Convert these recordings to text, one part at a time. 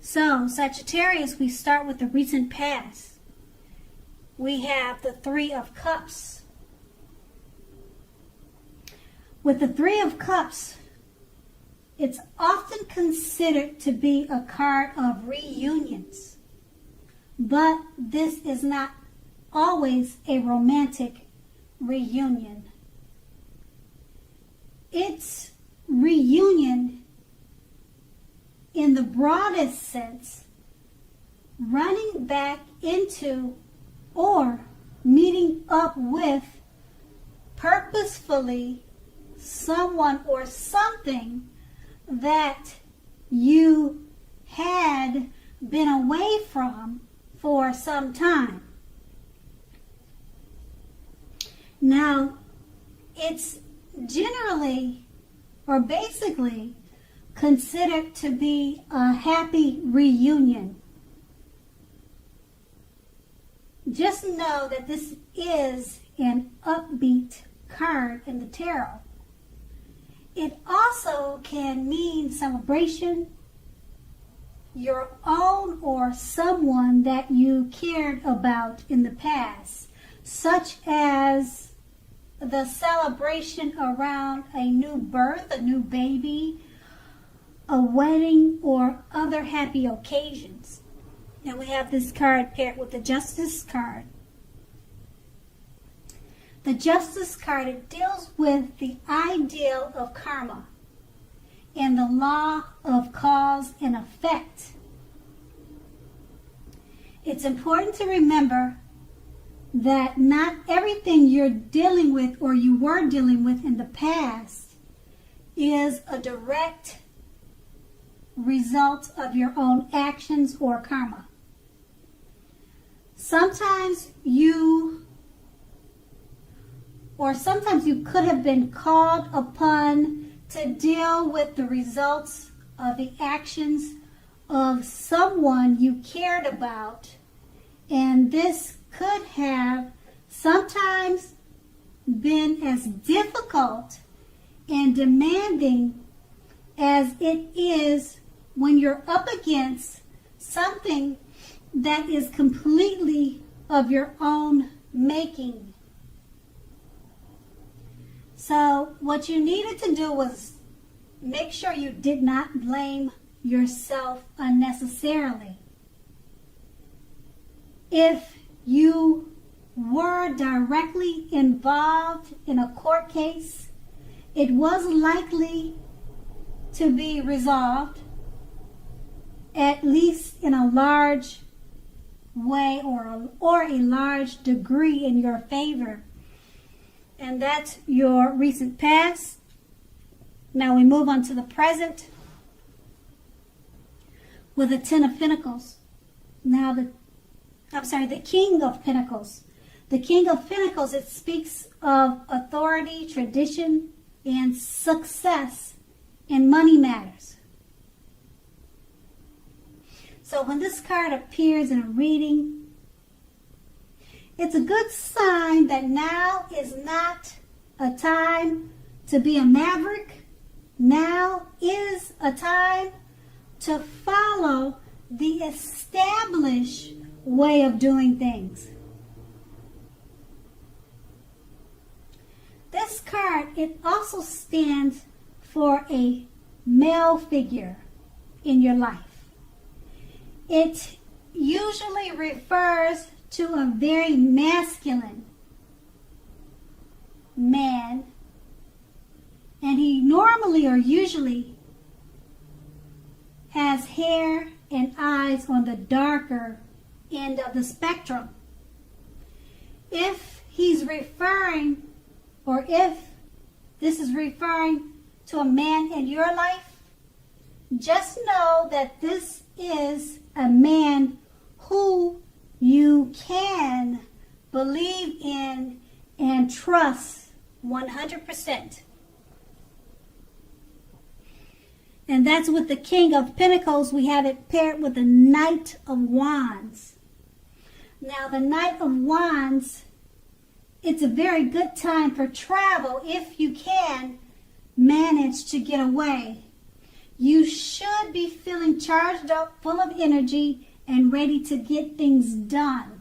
So, Sagittarius, we start with the recent past. We have the Three of Cups. With the Three of Cups, it's often considered to be a card of reunions. But this is not always a romantic reunion. It's reunion in the broadest sense, running back into or meeting up with purposefully someone or something that you had been away from for some time. Now, it's generally or basically considered to be a happy reunion. Just know that this is an upbeat card in the tarot. It also can mean celebration, your own or someone that you cared about in the past, such as the celebration around a new birth, a new baby, a wedding, or other happy occasions. Now we have this card paired with the Justice card. The Justice card, it deals with the ideal of karma and the law of cause and effect. It's important to remember that not everything you're dealing with or you were dealing with in the past is a direct result of your own actions or karma. Sometimes you could have been called upon to deal with the results of the actions of someone you cared about, and this could have sometimes been as difficult and demanding as it is when you're up against something that is completely of your own making. So what you needed to do was make sure you did not blame yourself unnecessarily. If you were directly involved in a court case, it was likely to be resolved, at least in a large way or a large degree in your favor. And that's your recent past. Now we move on to the present with the Ten of Pentacles. Now the King of Pentacles. The King of Pentacles, it speaks of authority, tradition, and success in money matters. So when this card appears in a reading, it's a good sign that now is not a time to be a maverick. Now is a time to follow the established way of doing things. This card, it also stands for a male figure in your life. It usually refers to a very masculine man, and he normally or usually has hair and eyes on the darker end of the spectrum. If he's referring, or if this is referring to a man in your life, just know that this is a man who you can believe in and trust 100%. And that's with the King of Pentacles. We have it paired with the Knight of Wands. Now, the Knight of Wands, it's a very good time for travel if you can manage to get away. You should be feeling charged up, full of energy, and ready to get things done.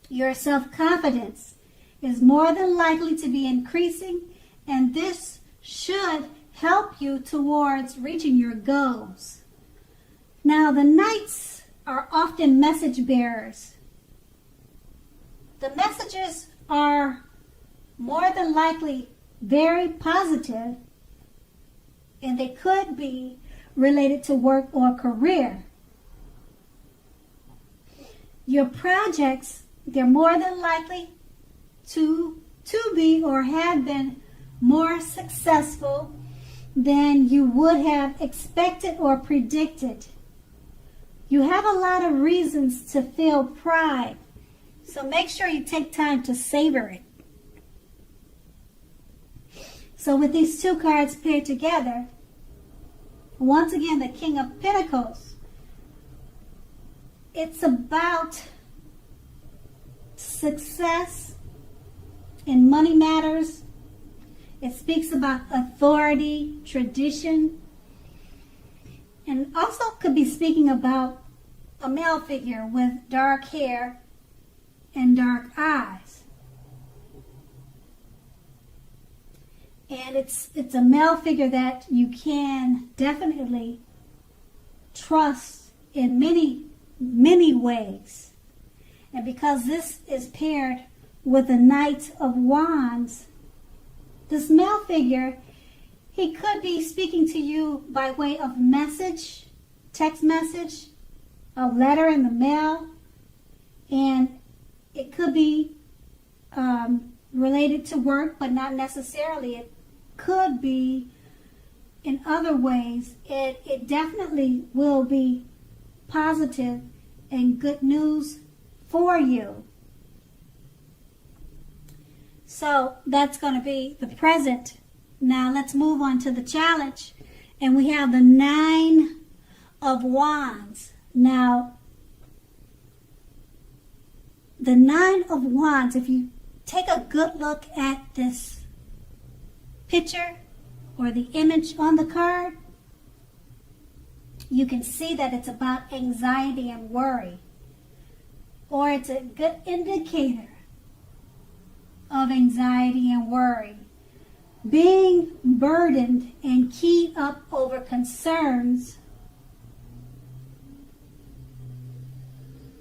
Your self-confidence is more than likely to be increasing, and this should help you towards reaching your goals. Now, the Knights are often message bearers. The messages are more than likely very positive, and they could be related to work or career. Your projects, they're more than likely to be or have been more successful than you would have expected or predicted. You have a lot of reasons to feel pride, so make sure you take time to savor it. So with these two cards paired together, once again, the King of Pentacles, it's about success in money matters. It speaks about authority, tradition, and also could be speaking about a male figure with dark hair and dark eyes. And it's a male figure that you can definitely trust in many, many ways. And because this is paired with the Knight of Wands, this male figure, he could be speaking to you by way of message, text message, a letter in the mail, and it could be related to work, but not necessarily. It could be in other ways. It definitely will be positive and good news for you. So that's going to be the present. Now let's move on to the challenge. And we have the 9 of Wands. Now, the 9 of Wands, if you take a good look at this picture or the image on the card, you can see that it's about anxiety and worry. Or it's a good indicator of anxiety and worry. Being burdened and keyed up over concerns.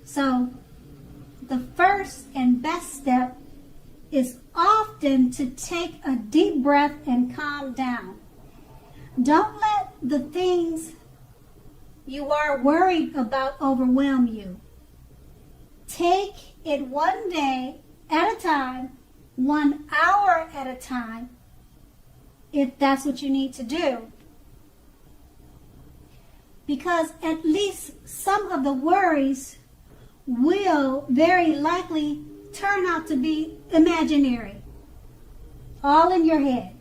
So, the first and best step is often to take a deep breath and calm down. Don't let the things you are worried about overwhelm you. Take it one day at a time, 1 hour at a time, if that's what you need to do. Because at least some of the worries will very likely turn out to be imaginary, all in your head.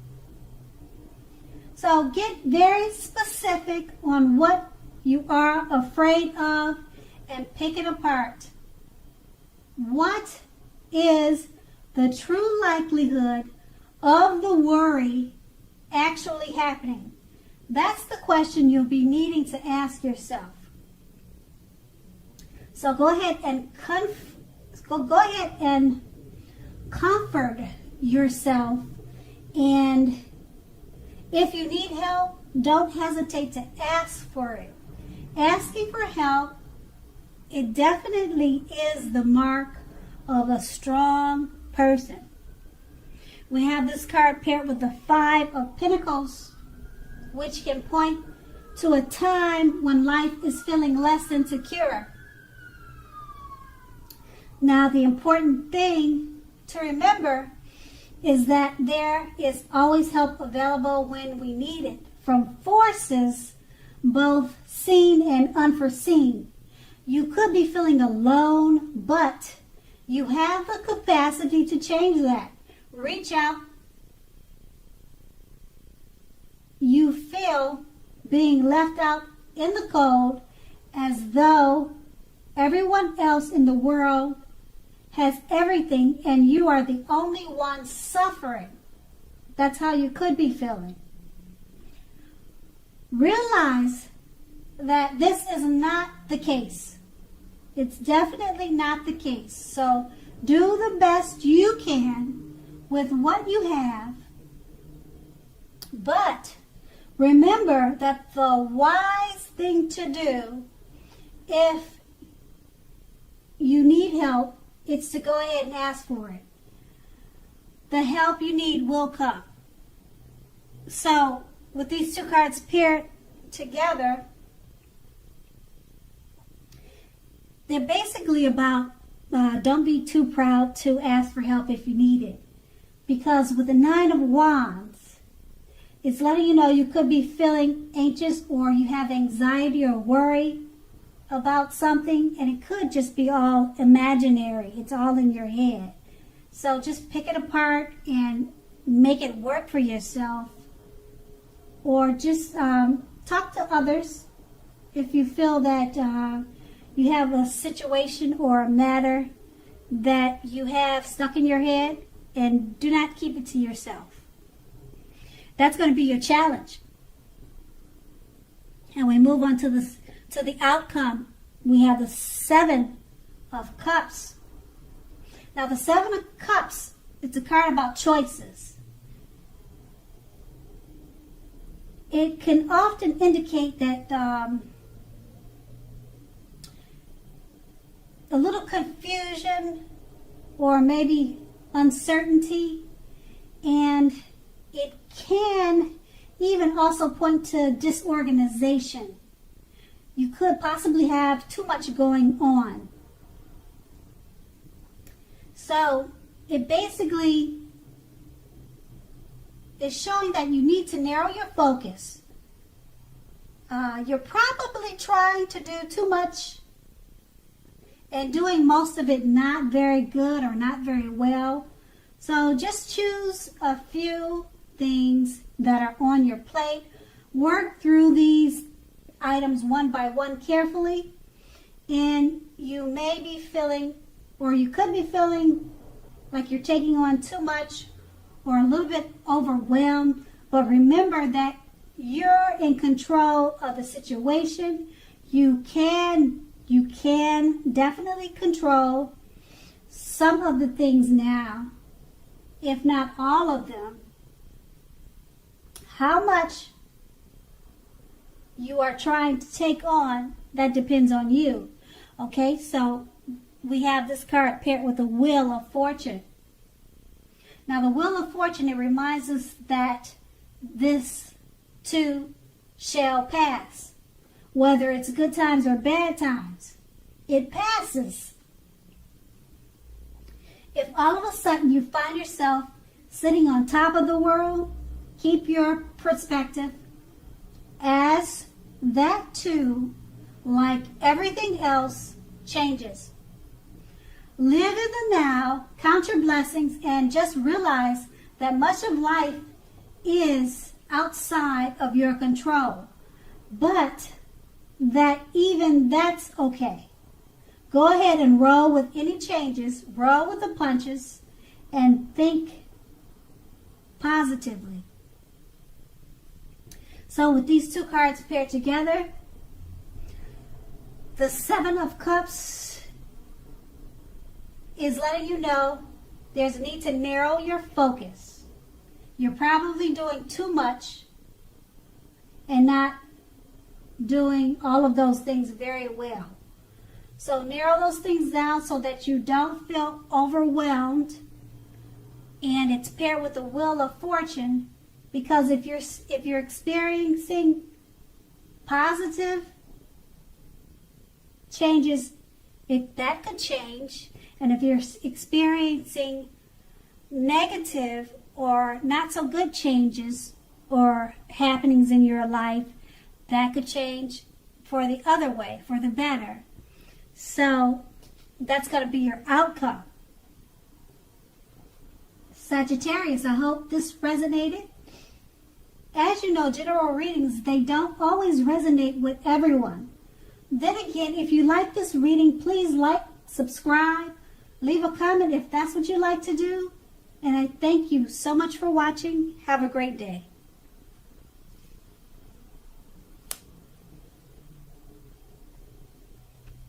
So get very specific on what you are afraid of and pick it apart. What is the true likelihood of the worry actually happening? That's the question you'll be needing to ask yourself. So go ahead and comfort yourself, and if you need help, don't hesitate to ask for it. Asking for help, it definitely is the mark of a strong person. We have this card paired with the 5 of Pentacles, which can point to a time when life is feeling less than secure. Now, the important thing to remember is that there is always help available when we need it, from forces both seen and unforeseen. You could be feeling alone, but you have the capacity to change that. Reach out. You feel being left out in the cold as though everyone else in the world has everything and you are the only one suffering. That's how you could be feeling. realize that this is not the case. It's definitely not the case. So do the best you can with what you have. But remember that the wise thing to do, if you need help, it's to go ahead and ask for it. The help you need will come. So with these two cards paired together, they're basically about don't be too proud to ask for help if you need it. Because with the Nine of Wands, it's letting you know you could be feeling anxious or you have anxiety or worry about something, and it could just be all imaginary. It's all in your head. So just pick it apart and make it work for yourself. Or just talk to others if you feel that you have a situation or a matter that you have stuck in your head, and do not keep it to yourself. That's going to be your challenge. And we move on to the outcome. We have the Seven of Cups. Now the Seven of Cups, it's a card about choices. It can often indicate that a little confusion or maybe uncertainty, and it can even also point to disorganization. You could possibly have too much going on. So it basically is showing that you need to narrow your focus. You're probably trying to do too much and doing most of it not very good or not very well. So just choose a few things that are on your plate. Work through these items one by one carefully, and you may be feeling, or you could be feeling like you're taking on too much or a little bit overwhelmed. But remember that you're in control of the situation. You can definitely control some of the things now, if not all of them. How much you are trying to take on, that depends on you. Okay, so we have this card paired with the Wheel of Fortune. Now the Wheel of Fortune, it reminds us that this too shall pass. Whether it's good times or bad times, it passes. If all of a sudden you find yourself sitting on top of the world, keep your perspective as that too, like everything else, changes. Live in the now, count your blessings, and just realize that much of life is outside of your control. But that even that's okay. Go ahead and roll with any changes, roll with the punches, and think positively. So with these two cards paired together, the Seven of Cups is letting you know there's a need to narrow your focus. You're probably doing too much and not doing all of those things very well. So narrow those things down so that you don't feel overwhelmed. And it's paired with the Wheel of Fortune, because if you're experiencing positive changes, that could change. And if you're experiencing negative or not so good changes or happenings in your life, that could change for the other way, for the better. So that's going to be your outcome. Sagittarius, I hope this resonated. As you know, general readings, they don't always resonate with everyone. Then again, if you like this reading, please like, subscribe, leave a comment if that's what you like to do. And I thank you so much for watching. Have a great day.